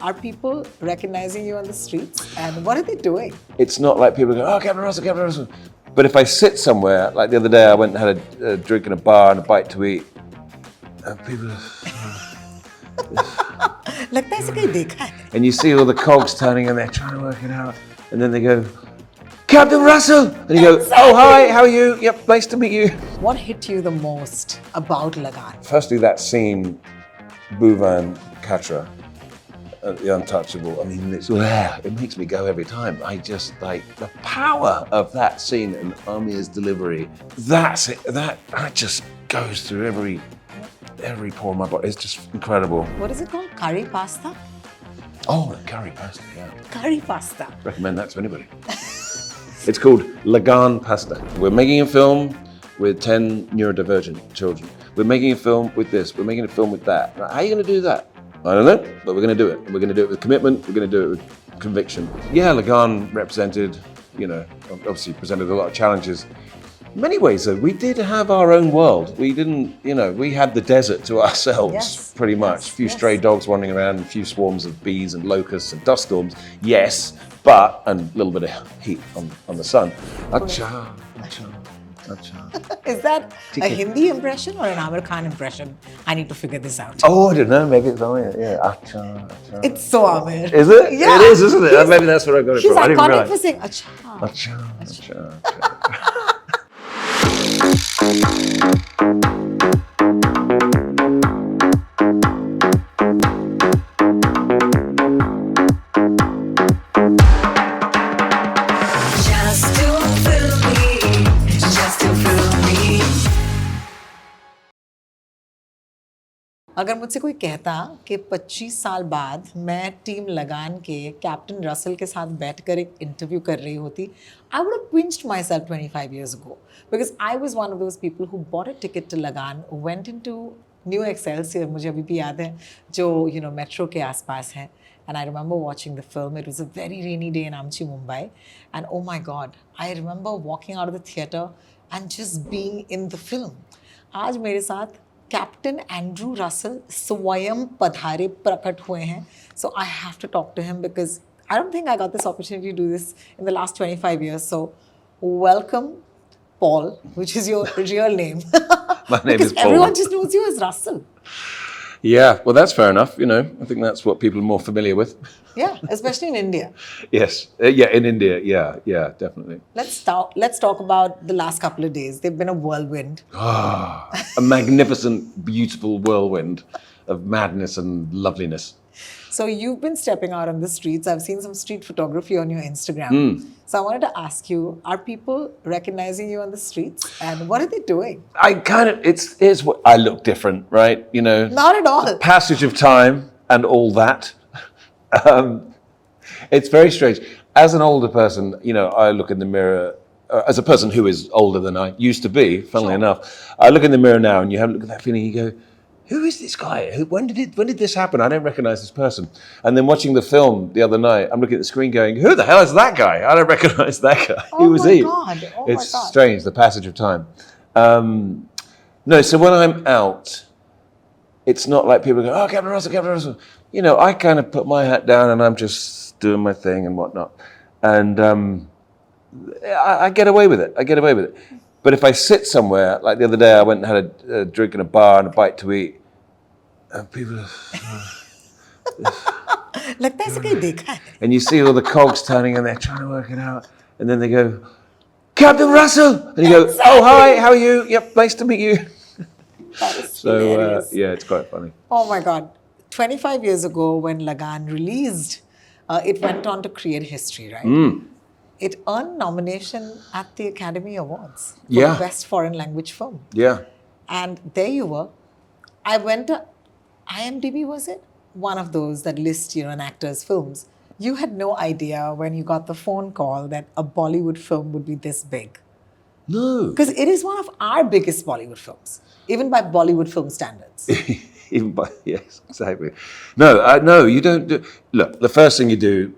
Are people recognizing you on the streets? And what are they doing? It's not like people go, oh, Captain Russell, Captain Russell. But if I sit somewhere, like the other day, I went and had a drink in a bar and a bite to eat, and people लगता है ऐसे कहीं देखा है. and you see all the cogs turning and they're trying to work it out. And then they go, Captain Russell! And you go, oh, hi, how are you? Yep, nice to meet you. What hit you the most about Lagaan? Firstly, that scene, Bhuvan Katra, the Untouchable, I mean, it makes me go every time. I just like the power of that scene and Aamir's delivery. That's it. That just goes through every pore of my body. It's just incredible. What is it called? Curry pasta? Oh, curry pasta, yeah. Curry pasta. Recommend that to anybody. It's called Lagaan Pasta. We're making a film with 10 neurodivergent children. We're making a film with this. We're making a film with that. How are you going to do that? I don't know, but we're going to do it. We're going to do it with commitment. We're going to do it with conviction. Yeah, Lagaan represented, obviously presented a lot of challenges. In many ways, though, we did have our own world. We didn't, we had the desert to ourselves, pretty much. A few stray dogs wandering around, a few swarms of bees and locusts and dust storms. Yes, but, and a little bit of heat on the sun. Acha, acha, acha. Is that a Hindi impression or an Aamir Khan impression? I need to figure this out. Oh, I don't know. Maybe it's Aamir. Yeah, acha, acha. It's so Aamir. Is it? Yeah. It is, isn't it? Maybe that's where I got it He's from. I didn't iconic realize. for saying acha. Acha, acha, acha. अगर मुझसे कोई कहता कि 25 साल बाद मैं team लगान के कैप्टन रसल के साथ बैठकर एक इंटरव्यू कर रही होती, I would have pinched myself 25 years ago because I was one of those people who bought a ticket to Lagaan, went into New Excelsior, मुझे अभी भी याद है, जो मेट्रो के आसपास है. And I remember watching the film. It was a very rainy day in Amchi, Mumbai. And oh my God, I remember walking out of the theatre and just being in the film. आज मेरे साथ Captain Andrew Russell स्वयं पधारे प्रकट हुए हैं. So I have to talk to him because I don't think I got this opportunity to do this in the last 25 years. So welcome, Paul, which is your real name. My name is Paul. Because everyone just knows you as Russell. Yeah, well, that's fair enough. I think that's what people are more familiar with. Yeah, especially in India. Yes, in India, yeah, definitely. Let's talk about the last couple of days. They've been a whirlwind. A magnificent, beautiful whirlwind of madness and loveliness. So you've been stepping out on the streets. I've seen some street photography on your Instagram. So I wanted to ask you, are people recognizing you on the streets? And what are they doing? Here's what I look different, right? Not at all. Passage of time and all that. It's very strange. As an older person, I look in the mirror, as a person who is older than I used to be, funnily enough, I look in the mirror now and you have a look at that feeling, you go, who is this guy? When did this happen? I don't recognize this person. And then watching the film the other night, I'm looking at the screen going, who the hell is that guy? I don't recognize that guy. Who was he? God. Oh it's my God. Strange, the passage of time. No, so when I'm out, it's not like people go, oh, Captain Russell, Captain Russell. I kind of put my hat down and I'm just doing my thing and whatnot. And I get away with it. But if I sit somewhere, like the other day, I went and had a drink in a bar and a bite to eat, and people लगता है ऐसे कहीं देखा है. and you see all the cogs turning and they're trying to work it out. And then they go, Captain Russell! And you go, oh, hi, how are you? Yep, nice to meet you. That is So, hilarious. yeah, it's quite funny. Oh my God. 25 years ago when Lagaan released, it went on to create history, right? It earned nomination at the Academy Awards for Best Foreign Language Film. Yeah. And there you were. I went to IMDb, was it? One of those that list, an actor's films. You had no idea when you got the phone call that a Bollywood film would be this big. No. Because it is one of our biggest Bollywood films, even by Bollywood film standards. Yes, exactly. No, you don't do. Look, the first thing you do,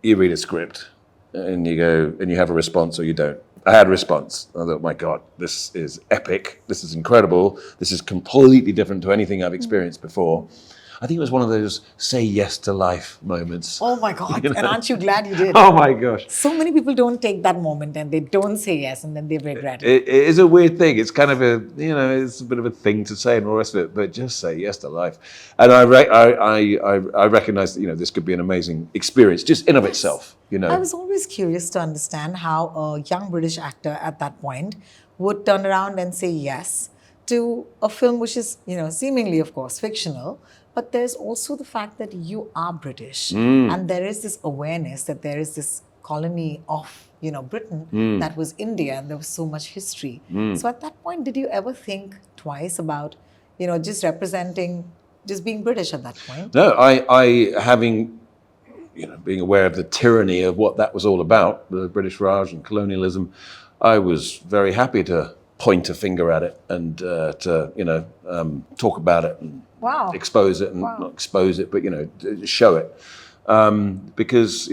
you read a script and you go and you have a response or you don't. I had a response. I thought, my God, this is epic. This is incredible. This is completely different to anything I've experienced before. I think it was one of those say yes to life moments. Oh my God. You know? And aren't you glad you did? Oh my gosh. So many people don't take that moment and they don't say yes and then they regret it. It is a weird thing. It's kind of it's a bit of a thing to say and all the rest of it, but just say yes to life. And I recognize that, this could be an amazing experience just in of itself, I was always curious to understand how a young British actor at that point would turn around and say yes to a film which is, seemingly, of course, fictional, but there's also the fact that you are British and there is this awareness that there is this colony of, Britain that was India and there was so much history. So at that point, did you ever think twice about, just representing, just being British at that point? No, I having, being aware of the tyranny of what that was all about, the British Raj and colonialism, I was very happy to point a finger at it and to talk about it and expose it and not expose it, but show it because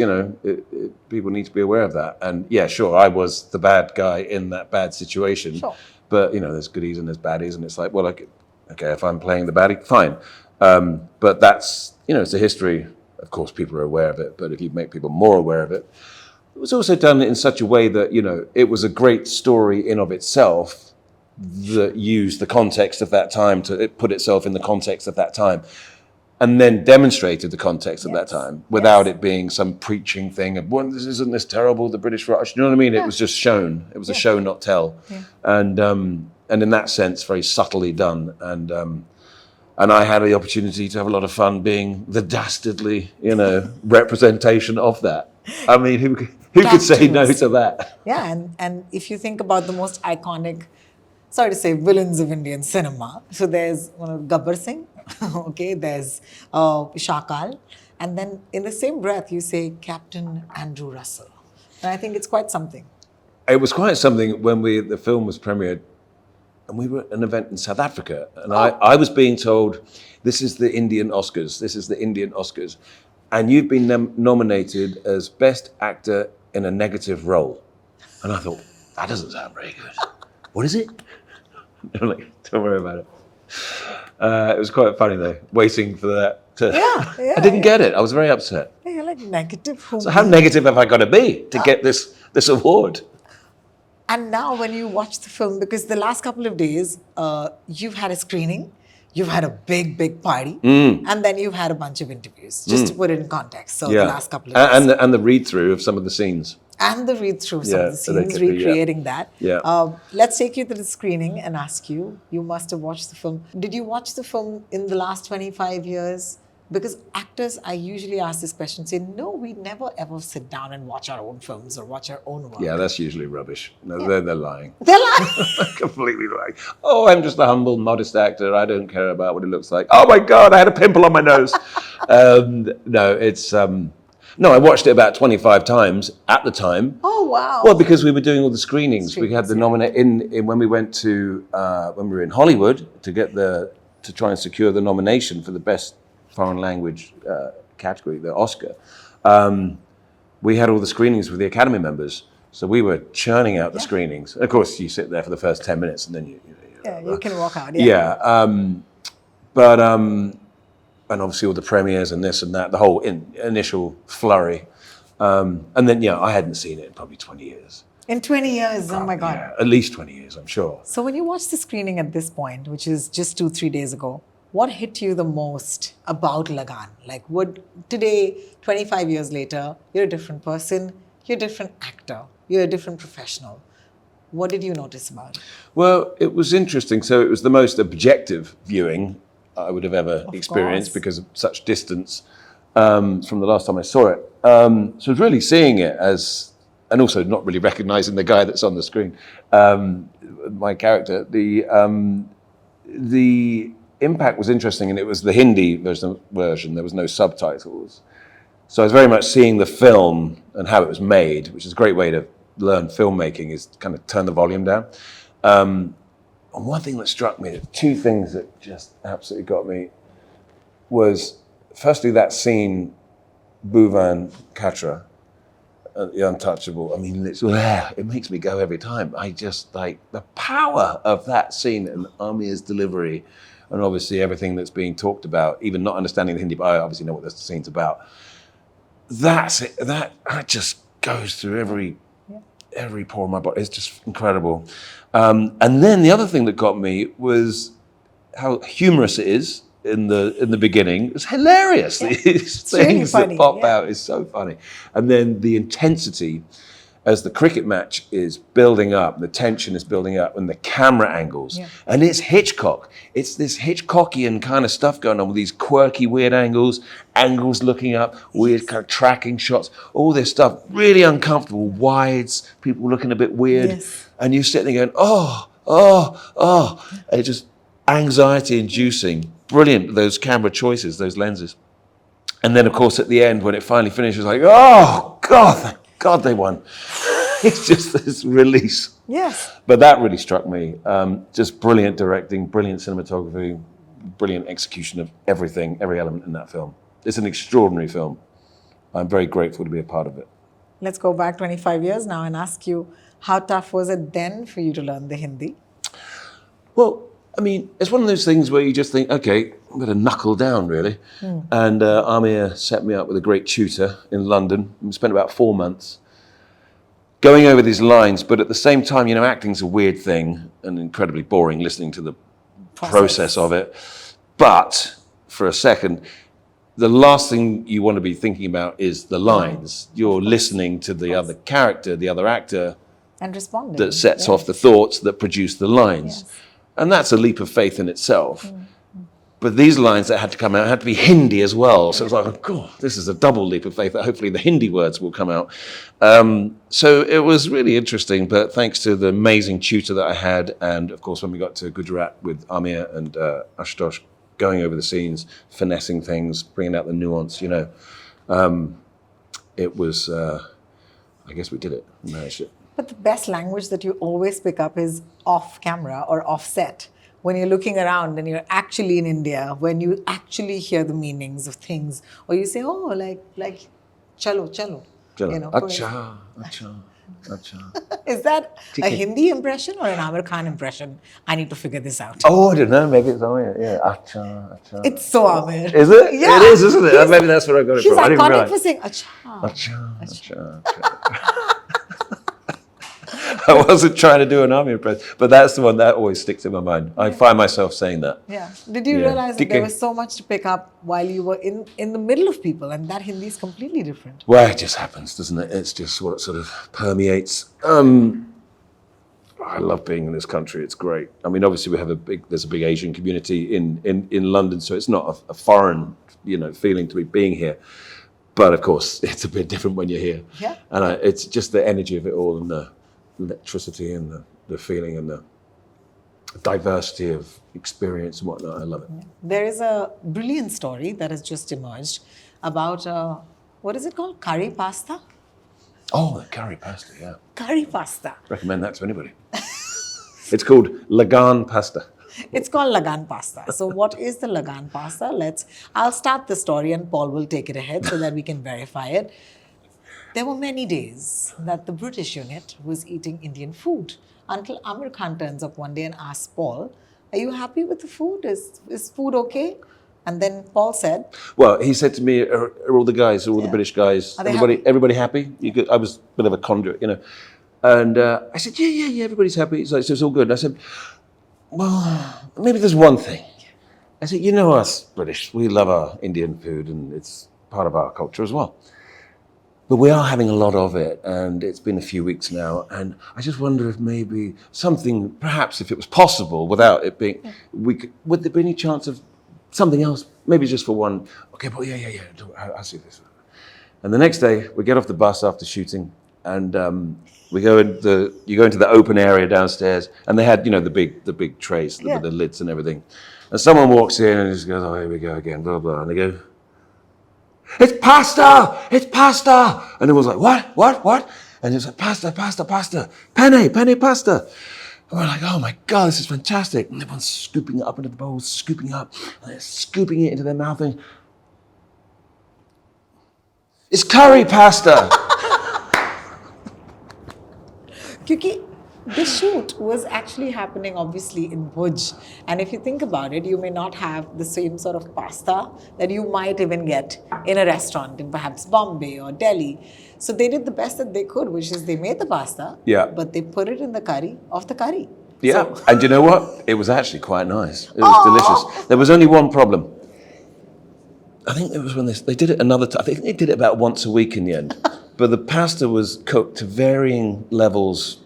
people need to be aware of that. And yeah, sure, I was the bad guy in that bad situation, but there's goodies and there's baddies, and it's like, well, okay, if I'm playing the baddie, fine, but that's it's a history. Of course, people are aware of it, but if you make people more aware of it. It was also done in such a way that, it was a great story in of itself that used the context of that time to put itself in the context of that time and then demonstrated the context of that time without it being some preaching thing of, well, isn't this terrible, the British Raj? You know what I mean? It was just shown. It was a show, not tell. And in that sense, very subtly done. And I had the opportunity to have a lot of fun being the dastardly, representation of that. I mean, who could say no to that? Yeah, and if you think about the most iconic, sorry to say, villains of Indian cinema, so there's Gabbar Singh, okay, there's Shakal, and then in the same breath you say Captain Andrew Russell. And I think it's quite something. It was quite something when the film was premiered, and we were at an event in South Africa, and I was being told, this is the Indian Oscars, this is the Indian Oscars. And you've been nominated as Best Actor in a Negative Role. And I thought, that doesn't sound very good. What is it? I'm like, don't worry about it. It was quite funny though, waiting for that. I didn't get it. I was very upset. Yeah, you're like negative. So how negative have I got to be to get this award? And now when you watch the film, because the last couple of days, you've had a screening, you've had a big party, and then you've had a bunch of interviews, just to put it in context. So the last couple of days. And the read-through of some of the scenes. And the read-through of some of the scenes, recreating that. Let's take you to the screening and ask you, you must have watched the film. Did you watch the film in the last 25 years? Because actors, I usually ask this question, say, no, we never ever sit down and watch our own films or watch our own work. Yeah, that's usually rubbish. No, they're lying. They're lying. They're completely lying. Oh, I'm just a humble, modest actor. I don't care about what it looks like. Oh my God, I had a pimple on my nose. No, it's... No, I watched it about 25 times at the time. Oh, wow. Well, because we were doing all the screenings. We had the when we went to, when we were in Hollywood to try and secure the nomination for the best foreign language category, the Oscar. We had all the screenings with the Academy members. So we were churning out the screenings. Of course, you sit there for the first 10 minutes and then you can walk out. And obviously all the premieres and this and that, the whole initial flurry. And then, I hadn't seen it in probably 20 years. In 20 years, oh my God. Yeah, at least 20 years, I'm sure. So when you watch the screening at this point, which is just 2-3 days ago, what hit you the most about Lagaan? Like, today, 25 years later, you're a different person, you're a different actor, you're a different professional. What did you notice about it? Well, it was interesting. So it was the most objective viewing I would have ever experienced because of such distance from the last time I saw it. So I was really seeing it as, and also not really recognizing the guy that's on the screen, my character. The impact was interesting, and it was the Hindi version. There was no subtitles. So I was very much seeing the film and how it was made, which is a great way to learn filmmaking, is kind of turn the volume down. And one thing that struck me, two things that just absolutely got me, was firstly that scene, Bhuvan Katra, the Untouchable. I mean, it makes me go every time. I just like the power of that scene and Aamir's delivery and obviously everything that's being talked about, even not understanding the Hindi, but I obviously know what the scene's about. That's it. That just goes through every pore of my body. It's just incredible. And then the other thing that got me was how humorous it is in the beginning. It's hilarious. Yeah. These It's really things funny, that pop yeah. out is so funny. And then the intensity as the cricket match is building up, the tension is building up, and the camera angles. Yeah. And it's Hitchcock. It's this Hitchcockian kind of stuff going on with these quirky, weird angles looking up, weird kind of tracking shots, all this stuff, really uncomfortable, wides, people looking a bit weird. Yes. And you're sitting there going, oh. And it's just anxiety-inducing. Brilliant, those camera choices, those lenses. And then, of course, at the end, when it finally finishes, like, oh, God, thank God they won. It's just this release. Yes. But that really struck me. Just brilliant directing, brilliant cinematography, brilliant execution of everything, every element in that film. It's an extraordinary film. I'm very grateful to be a part of it. Let's go back 25 years now and ask you, how tough was it then for you to learn the Hindi? Well, I mean, it's one of those things where you just think, okay, I'm going to knuckle down, really. And Aamir set me up with a great tutor in London. We spent about 4 months going over these lines, but at the same time, you know, acting's a weird thing and incredibly boring listening to the process of it. But for a second, the last thing you want to be thinking about is the lines. You're listening to the other character, the other actor, And responding. that sets off the thoughts that produce the lines. Yes. And that's a leap of faith in itself. But these lines that had to come out had to be Hindi as well. So it was like, oh, God, this is a double leap of faith that hopefully the Hindi words will come out. So it was really interesting, but thanks to the amazing tutor that I had, and of course when we got to Gujarat with Aamir and Ashutosh, going over the scenes, finessing things, bringing out the nuance, you know, it was, I guess we did it, we managed it. But the best language that you always pick up is off camera or off set. When you're looking around and you're actually in India, when you actually hear the meanings of things, or you say, oh, like, chalo. You know, Acha. is that a Hindi impression or an Aamir Khan impression? I need to figure this out. Oh, I don't know, maybe it's Aamir, yeah. Acha. It's so Aamir. Is it? Yeah. It is, isn't it? Maybe that's where I got it He's from. I didn't iconic realize. for saying, acha. Acha. I wasn't trying to do an Aamir impression, but that's the one that always sticks in my mind. I find myself saying that. Yeah. Did you realize that there was so much to pick up while you were in the middle of people, and that Hindi is completely different? Well, it just happens, doesn't it? It's just what sort of permeates. I love being in this country. It's great. I mean, obviously there's a big Asian community in London, so it's not a foreign, you know, feeling to be being here. But of course, it's a bit different when you're here. Yeah. And it's just the energy of it all, and the electricity and the feeling and the diversity of experience and whatnot. I love it. There is a brilliant story that has just emerged about, what is it called? Curry pasta? Oh, the curry pasta, yeah. Curry pasta. Recommend that to anybody. It's called Lagaan Pasta. It's called Lagaan Pasta. So what is the Lagaan Pasta? I'll start the story and Paul will take it ahead so that we can verify it. There were many days that the British unit was eating Indian food until Aamir Khan turns up one day and asks Paul, are you happy with the food? Is food okay? And then Paul said... Well, he said to me, are all the guys, all the British guys, Are they happy? everybody happy? I was a bit of a conduit, you know. And I said, yeah, everybody's happy. He's like, so it's all good. And I said, well, maybe there's one thing. I said, you know us British, we love our Indian food and it's part of our culture as well. But we are having a lot of it, and it's been a few weeks now, and I just wonder if maybe something, perhaps if it was possible, without it being, would there be any chance of something else, maybe just for one? Okay, but yeah, I'll see this. And the next day, we get off the bus after shooting, and you go into the open area downstairs, and they had, you know, the big trays with the lids and everything. And someone walks in and just goes, oh, here we go again, blah, blah, and they go, it's pasta! It's pasta! And everyone's like, what? And it's like, pasta, penne pasta. And we're like, oh my God, this is fantastic. And everyone's scooping it up into the bowls, scooping up, and they're scooping it into their mouth. And it's curry pasta. क्योंकि The shoot was actually happening obviously in Bhuj. And if you think about it, you may not have the same sort of pasta that you might even get in a restaurant in perhaps Bombay or Delhi. So they did the best that they could, which is they made the pasta, Yeah. but they put it in the curry of the curry. Yeah, So, and you know what? It was actually quite nice. It was oh, delicious. There was only one problem. I think it was when they did it another time. I think they did it about once a week in the end. But the pasta was cooked to varying levels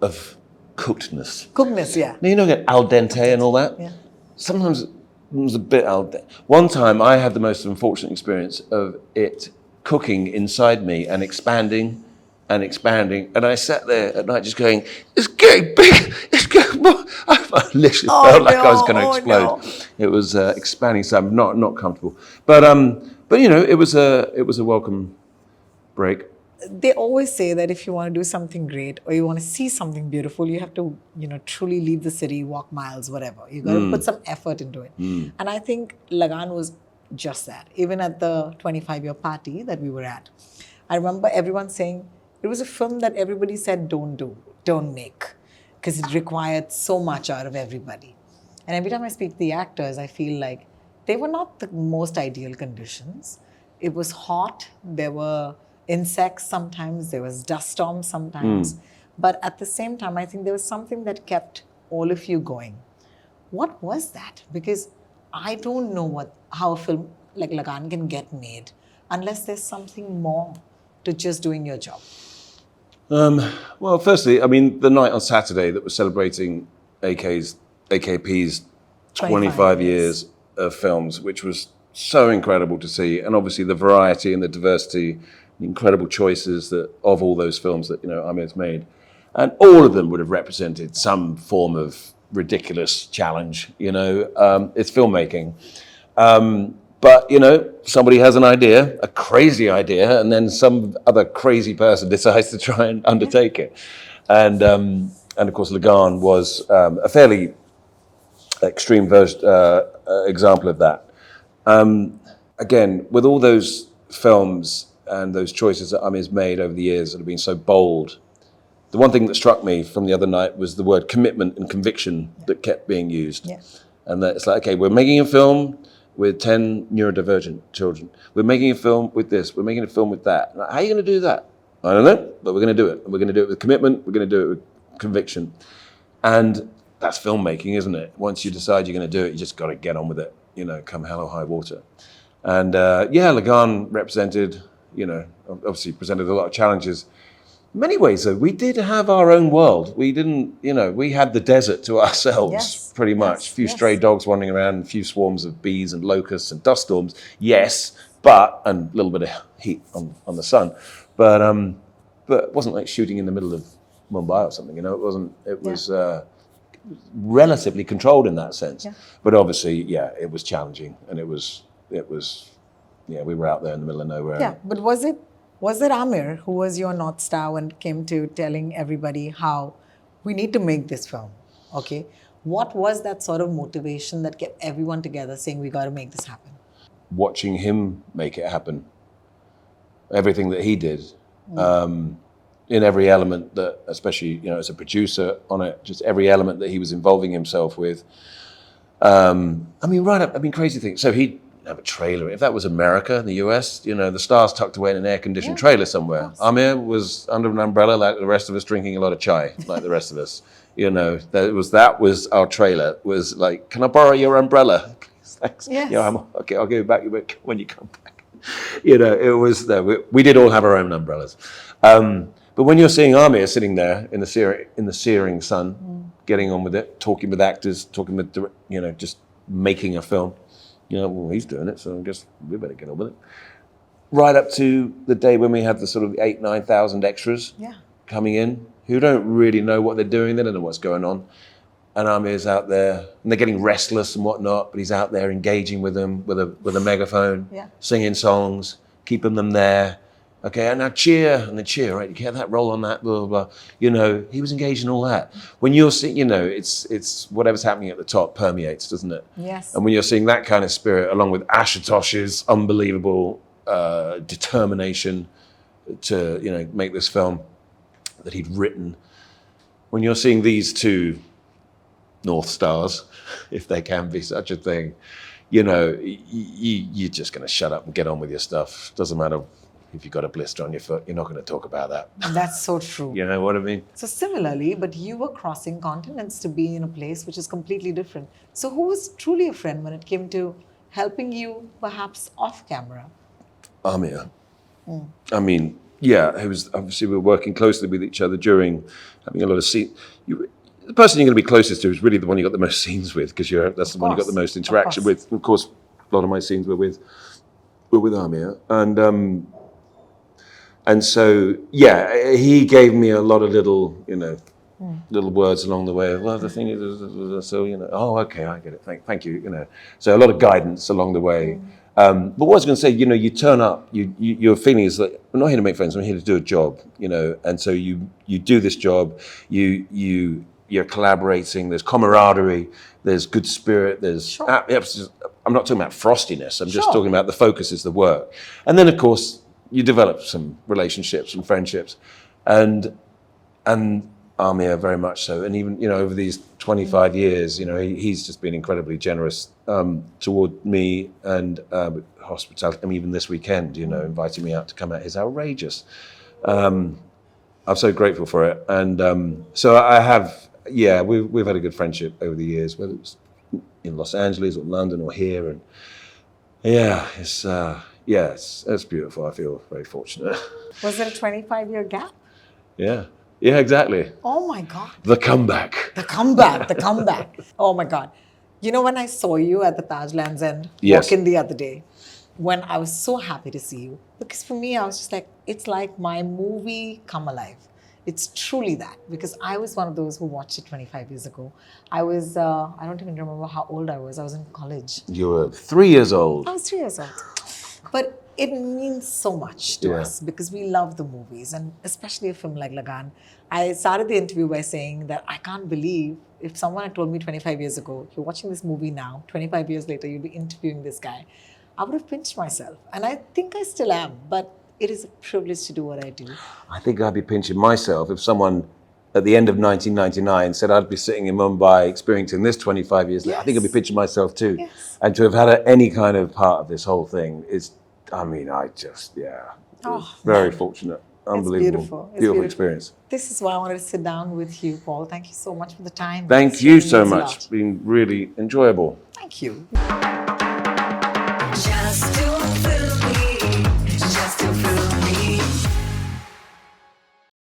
of cookedness. cookness, yeah. Now, you know, get al dente and all that? Yeah. Sometimes it was a bit al dente. One time I had the most unfortunate experience of it cooking inside me and expanding and expanding. And I sat there at night just going, it's getting big, it's getting more. I literally felt like I was going to explode. No. It was expanding, so I'm not comfortable. But you know, it was a welcome break. They always say that if you want to do something great or you want to see something beautiful, you have to, truly leave the city, walk miles, whatever. You got to put some effort into it. And I think Lagaan was just that. Even at the 25-year party that we were at, I remember everyone saying it was a film that everybody said don't make, because it required so much out of everybody. And every time I speak to the actors, I feel like they were not the most ideal conditions. It was hot. There were insects sometimes. There was dust storms sometimes. But at the same time, I think there was something that kept all of you going. What was that? Because I don't know how a film like Lagaan can get made unless there's something more to just doing your job. Well, firstly, I mean, the night on Saturday that was celebrating AKP's 25 years of films, which was so incredible to see, and obviously the variety and the diversity, the incredible choices of all those films that Aamir's made, and all of them would have represented some form of ridiculous challenge. It's filmmaking. But, somebody has an idea, a crazy idea, and then some other crazy person decides to try and undertake it. And of course, Lagaan was a fairly extreme example of that. Again, with all those films and those choices that Aamir's made over the years that have been so bold, the one thing that struck me from the other night was the word commitment and conviction that kept being used. Yeah. And that it's like, okay, we're making a film with 10 neurodivergent children. We're making a film with this. We're making a film with that. How are you going to do that? I don't know, but we're going to do it. And we're going to do it with commitment. We're going to do it with conviction. And that's filmmaking, isn't it? Once you decide you're going to do it, you just got to get on with it, come hell or high water. And Lagaan represented, obviously presented a lot of challenges. In many ways, though, we did have our own world. We didn't, we had the desert to ourselves, pretty much. A few stray dogs wandering around, a few swarms of bees and locusts and dust storms, yes, and a little bit of heat on the sun. But it wasn't like shooting in the middle of Mumbai or something, it was relatively controlled in that sense. Yeah. But obviously, it was challenging, and it was, we were out there in the middle of nowhere. Yeah, but was it Aamir who was your North Star when it came to telling everybody how we need to make this film? Okay. What was that sort of motivation that kept everyone together saying we got to make this happen? Watching him make it happen. Everything that he did. In every element that, especially, as a producer on it, just every element that he was involving himself with. Crazy things. So he'd have a trailer. If that was America, the US, the stars tucked away in an air-conditioned trailer somewhere. Aamir was under an umbrella like the rest of us, drinking a lot of chai, like the rest of us. That was our trailer. Was like, can I borrow your umbrella? Please, thanks. Yes. Okay, I'll give it back when you come back. It was there. We did all have our own umbrellas. But when you're seeing Aamir sitting there in the searing sun, getting on with it, talking with actors, just making a film. He's doing it, so I guess we better get on with it. Right up to the day when we have the sort of 8,000-9,000 extras coming in, who don't really know what they're doing, they don't know what's going on. And Aamir's out there, and they're getting restless and whatnot, but he's out there engaging with them with a megaphone, singing songs, keeping them there. Okay, and now cheer, and then cheer, right? You get that roll on that, blah, blah, blah. He was engaged in all that. When you're seeing, it's whatever's happening at the top permeates, doesn't it? Yes. And when you're seeing that kind of spirit, along with Ashutosh's unbelievable determination to, make this film that he'd written, when you're seeing these two North Stars, if there can be such a thing, you know, you're just going to shut up and get on with your stuff. Doesn't matter if you've got a blister on your foot, you're not going to talk about that. That's so true. You know what I mean? So similarly, but you were crossing continents to be in a place which is completely different. So who was truly a friend when it came to helping you perhaps off camera? Aamir. I mean, yeah, it was obviously we were working closely with each other during having a lot of scenes. The person you're going to be closest to is really the one you got the most scenes with, because that's the one you got the most interaction with. Of course, a lot of my scenes were with Aamir, and so yeah, he gave me a lot of little, you know, little words along the way. Well, the thing is, so you know, oh, okay, I get it. Thank you. You know, so a lot of guidance along the way. But what I was going to say, you know, you turn up, your feeling is that I'm not here to make friends. I'm here to do a job, you know, and so you do this job. You're collaborating. There's camaraderie. There's good spirit. There's I'm not talking about frostiness. I'm just talking about the focus is the work, and then of course you develop some relationships and friendships, and Aamir very much so. And even, you know, over these 25 years, you know, he's just been incredibly generous toward me and hospitality. I mean, even this weekend, you know, inviting me out to come out is outrageous. I'm so grateful for it. And so I have, yeah, we've had a good friendship over the years, whether it's in Los Angeles or London or here. And yeah, it's beautiful. I feel very fortunate. Was it a 25-year gap? Yeah, exactly. Oh my God. The comeback. The comeback. Oh my God. You know, when I saw you at the Taj Lands End walk in the other day, when I was so happy to see you, because for me, I was just like, it's like my movie come alive. It's truly that, because I was one of those who watched it 25 years ago. I was, I don't even remember how old I was. I was in college. You were 3 years old. I was 3 years old. But it means so much to us because we love the movies, and especially a film like Lagaan. I started the interview by saying that I can't believe if someone had told me 25 years ago, you're watching this movie now, 25 years later, you'll be interviewing this guy, I would have pinched myself. And I think I still am, but it is a privilege to do what I do. I think I'd be pinching myself if someone at the end of 1999 said I'd be sitting in Mumbai experiencing this 25 years later. I think I'd be pinching myself too. Yes. And to have had any kind of part of this whole thing is, I mean, very fortunate. Unbelievable. It's beautiful. Experience. This is why I wanted to sit down with you, Paul. Thank you so much for the time. Thank you so much. It's been really enjoyable. Thank you. Just